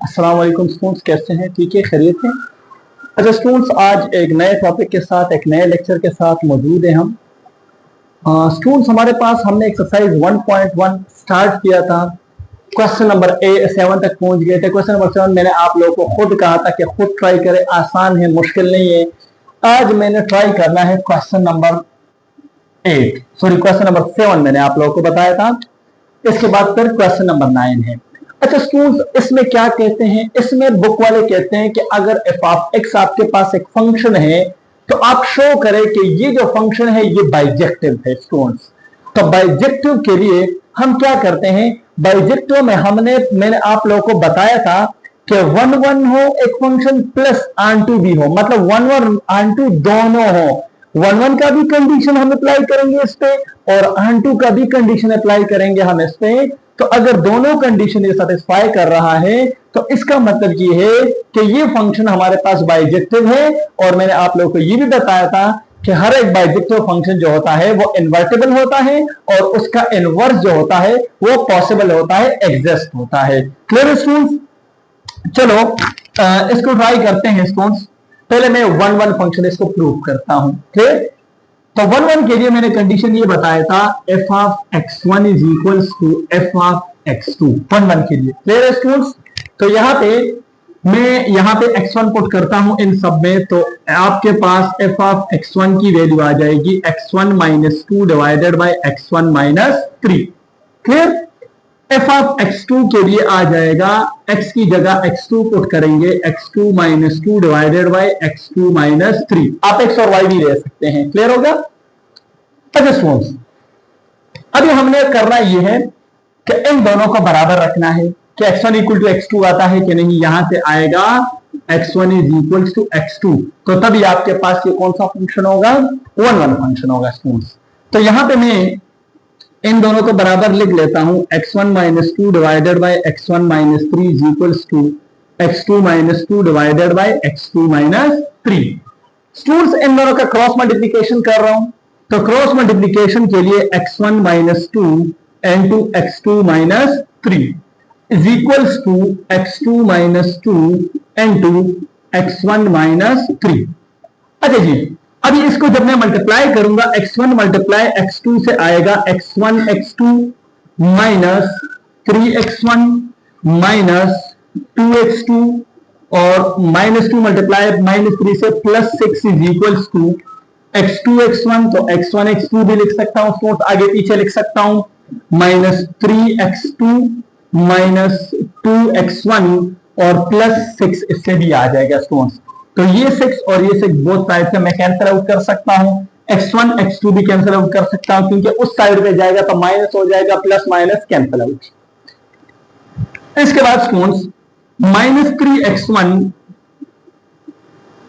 अस्सलाम वालेकुम स्टूडेंट्स, कैसे हैं? ठीक है, खैरियत हैं? अच्छा स्टूडेंट्स, आज एक नए टॉपिक के साथ, एक नए लेक्चर के साथ मौजूद हैं हम। स्टूडेंट्स, हमारे पास हमने एक्सरसाइज 1.1 स्टार्ट किया था। क्वेश्चन नंबर 7 तक पहुंच गए थे। क्वेश्चन नंबर 7 मैंने आप लोगों को खुद कहा था कि खुद ट्राई करें, आसान है, मुश्किल नहीं है। आज मैंने ट्राई करना है क्वेश्चन नंबर 7 मैंने आप लोगों को बताया था। इसके बाद फिर क्वेश्चन नंबर 9 है। अच्छा स्टूडेंट्स, इसमें क्या कहते हैं? इसमें बुक वाले कहते हैं कि अगर एफ ऑफ एक्स आपके पास एक फंक्शन है तो आप शो करें कि ये जो फंक्शन है ये बाइजेक्टिव है। स्टूडेंट्स, तो बाइजेक्टिव के लिए हम क्या करते हैं? बाइजेक्टिव में मैंने आप लोगों को बताया था कि 1 हो एक फंक्शन प्लस ऑन2 भी हो, मतलब 1 और ऑन2 दोनों हो। 1 का भी कंडीशन हम अप्लाई करेंगे इस पे और ऑन2 का भी कंडीशन अप्लाई करेंगे हम इस पे। तो अगर दोनों कंडीशन ये सेटिस्फाई कर रहा है तो इसका मतलब ये है कि ये फंक्शन हमारे पास बाइजेक्टिव है। और मैंने आप लोगों को ये भी बताया था कि हर एक बाइजेक्टिव फंक्शन जो होता है वो इन्वर्टिबल होता है और उसका इनवर्स जो होता है वो पॉसिबल होता है, एग्जिस्ट होता है। Clear students? चलो इसको ट्राई करते हैं स्टूडेंट्स। पहले मैं 1 फंक्शन इसको प्रूव करता हूं। ठीक, तो 1 के लिए मैंने कंडीशन ये बताया था, F of x1 is equals to F of x2 1 के लिए। क्लियर है स्टूडेंट्स? तो यहाँ पे x1 पुट करता हूं इन सब में, तो आपके पास एफ ऑफ x1 की वैल्यू आ जाएगी x1 minus 2 divided by x1 minus 3। Clear? F of x2 के लिए आ जाएगा, x की जगह x2 पुट करेंगे, x2 minus 2 divided by x2 minus 3। आप x और y भी ले सकते हैं। क्लियर हो गया? अच्छा स्टूडेंट्स, अभी हमने करना ये है कि इन दोनों को बराबर रखना है कि x1 इक्वल टू x2 आता है कि नहीं। यहां से आएगा x1 is equal to x2, तो तभी आपके पास ये कौन सा फंक्शन होगा? 1 फंक्शन होगा स्टूडेंट्स। तो यहां पे मैं इन दोनों को बराबर लिख लेता हूं, x1 minus 2 divided by x1 minus 3 is equals to x2 minus 2 divided by x2 minus 3। Students, इन दोनों का क्रॉस मल्टीप्लीकेशन कर रहा हूं, तो क्रॉस मल्टीप्लीकेशन के लिए x1 minus 2 into x2 minus 3 is equals to x2 minus 2 into x1 minus 3। अच्छा जी, अभी इसको जब मैं मल्टीप्लाई करूंगा, x1 मल्टीप्लाई x2 से आएगा x1 x2 minus 3x1 minus 2x2 और माइनस 2 मल्टीप्लाई माइनस 3 से plus 6 is equals to x2 x1, तो x1 x2 भी लिख सकता हूं, स्टूडेंट आगे पीछे लिख सकता हूं, माइनस 3x2 माइनस 2x1 और प्लस 6 इससे भी आ जाएगा स्टूडेंट्स। तो ये 6 और ये 6 बोथ साइड से मैं कैंसिल आउट कर सकता हूं, x1 x2 भी कैंसिल आउट कर सकता हूं क्योंकि उस साइड पे जाएगा तो माइनस हो जाएगा, प्लस माइनस कैंसिल आउट। इसके बाद स्टूडेंट्स माइनस 3x1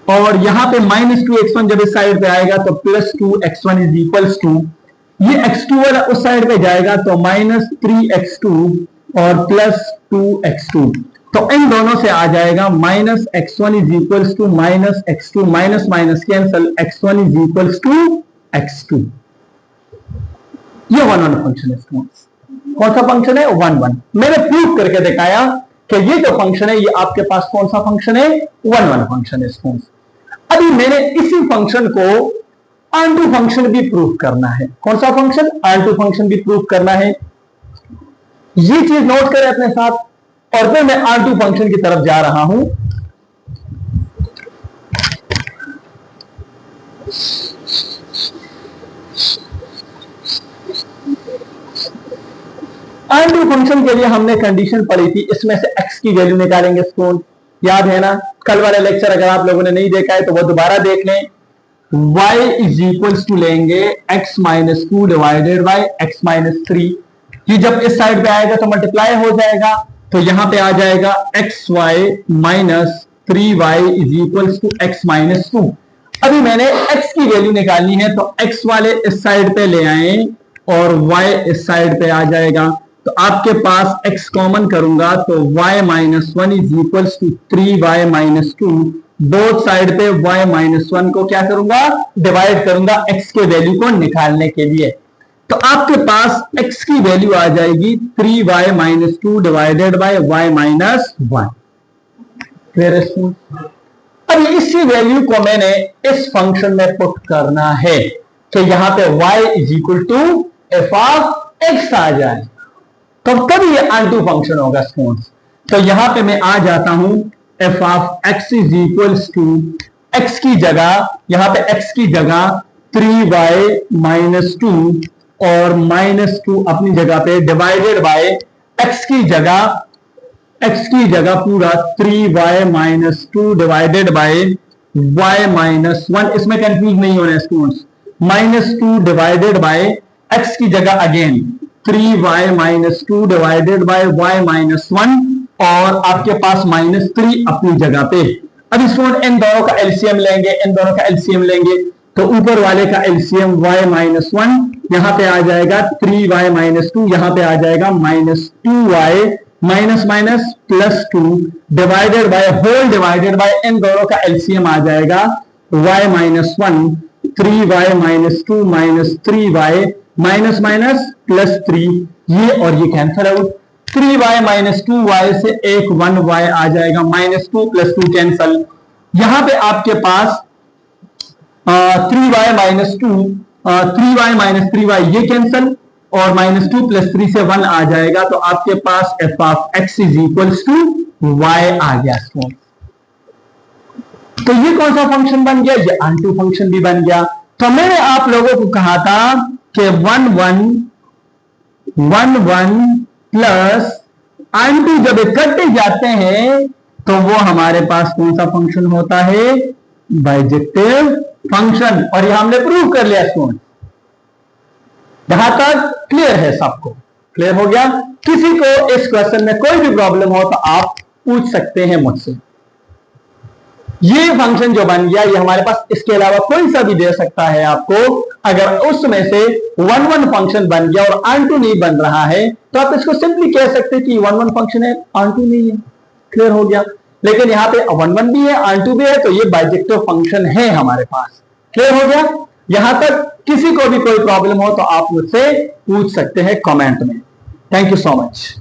और यहां पे माइनस 2x1 जब इस साइड पे आएगा तो plus 2x1 is equals to, ये x2 वाला उस साइड पे जाएगा तो माइनस 3x2 और प्लस 2x2। तो इन दोनों से आ जाएगा minus x1 is equals to minus x2, minus minus cancel, x1 is equals to x2। ये 1 फंक्शन है स्टूडेंट्स। कौन सा फंक्शन है? 1 मैंने प्रूव करके दिखाया कि ये जो फंक्शन है ये आपके पास कौन सा फंक्शन है? 1 फंक्शन है स्टूडेंट्स। अभी मैंने इसी फंक्शन को ऑन2 फंक्शन भी प्रूव करना है। कौन सा फंक्शन? ऑन2 फंक्शन भी प्रूव करना है। ये चीज नोट करें अपने साथ और फिर मैं ऑन2 फंक्शन की तरफ जा रहा हूं। ऑन2 फंक्शन के लिए हमने कंडीशन पढ़ी थी, इसमें से x की वैल्यू निकालेंगे स्टूडेंट, याद है ना? कल वाला लेक्चर अगर आप लोगों ने नहीं देखा है तो वो दोबारा देख लें। y इज इक्वल्स टू लेंगे x minus 2 divided by x minus 3। ये जब इस साइड पे आएगा तो मल्टीप्लाई हो जाएगा, तो यहां पे आ जाएगा xy minus 3y is equals to x minus 2। अभी मैंने x की वैल्यू निकालनी है तो x वाले इस साइड पे ले आए और y इस साइड पे आ जाएगा, तो आपके पास x कॉमन करूंगा तो y minus 1 is equals to 3y minus 2। Both side पे y माइनस 1 को क्या करूंगा? डिवाइड करूंगा x के वैल्यू को निकालने के लिए। तो आपके पास x की वैल्यू आ जाएगी 3y minus 2 divided bye y minus 1। Clear है? अब इसी वैल्यू को मैंने इस फंक्शन में पुट करना है कि यहां पे y is equal to F of X आ जाए, तब ये आंटू फंक्शन होगा स्टूडेंट्स। तो यहां पे मैं आ जाता हूं, F of X is equals to X की जगह, यहां पे x की जगह 3y माइनस 2 और माइनस 2 अपनी जगह पे डिवाइडेड बाय x की जगह पूरा 3y minus 2 divided bye y minus 1। इसमें कंफ्यूज नहीं होना है students, minus 2 divided bye x की जगह again 3y minus 2 divided bye y minus 1 और आपके पास माइनस 3 अपनी जगह पे। अब स्टूडेंट इन दोनों का एलसीएम लेंगे, तो ऊपर वाले का एलसीएम y माइनस 1 यहां पे आ जाएगा 3y माइनस 2, यहां पे आ जाएगा minus 2y minus minus plus 2 divided by whole divided by इन दोनों का एलसीएम आ जाएगा y minus 1 3y minus 2 minus 3y minus minus plus 3, ये और ये cancel out. 3y minus 2y से एक 1y आ जाएगा, माइनस 2 प्लस 2 कैंसिल। यहां पे आपके पास 3y minus 2 3y minus 3y ये कैंसिल और माइनस 2 प्लस 3 से 1 आ जाएगा, तो आपके पास F of X is equals to y आ गया। तो ये कौन सा फंक्शन बन गया? ये आंटू फंक्शन भी बन गया। तो मैंने आप लोगों को कहा था कि 1 1 प्लस आंटू जब इकट्ठे जाते हैं तो वो हमारे पास कौन सा फंक्शन होता है? Bijective function. और यह हमने प्रूव कर लिया स्टूडेंट। यहां तक क्लियर है सबको? क्लियर हो गया? किसी को इस क्वेश्चन में कोई भी प्रॉब्लम हो तो आप पूछ सकते हैं मुझसे। ये फंक्शन जो बन गया ये हमारे पास इसके अलावा कोई सा भी दे सकता है आपको। अगर उसमें से 1 1 फंक्शन बन गया और आंटू नहीं बन रहा है तो आप इसको सिंपली कह सकते हैं कि 1 1 फंक्शन है, आंटू नहीं है। क्लियर हो गया? लेकिन यहां पे 1 1 भी है, आंटू भी है, तो ये बाइजेक्टिव फंक्शन है हमारे पास। क्लियर हो गया? यहां तक किसी को भी कोई प्रॉब्लम हो तो आप मुझसे पूछ सकते हैं कमेंट में। Thank you so much.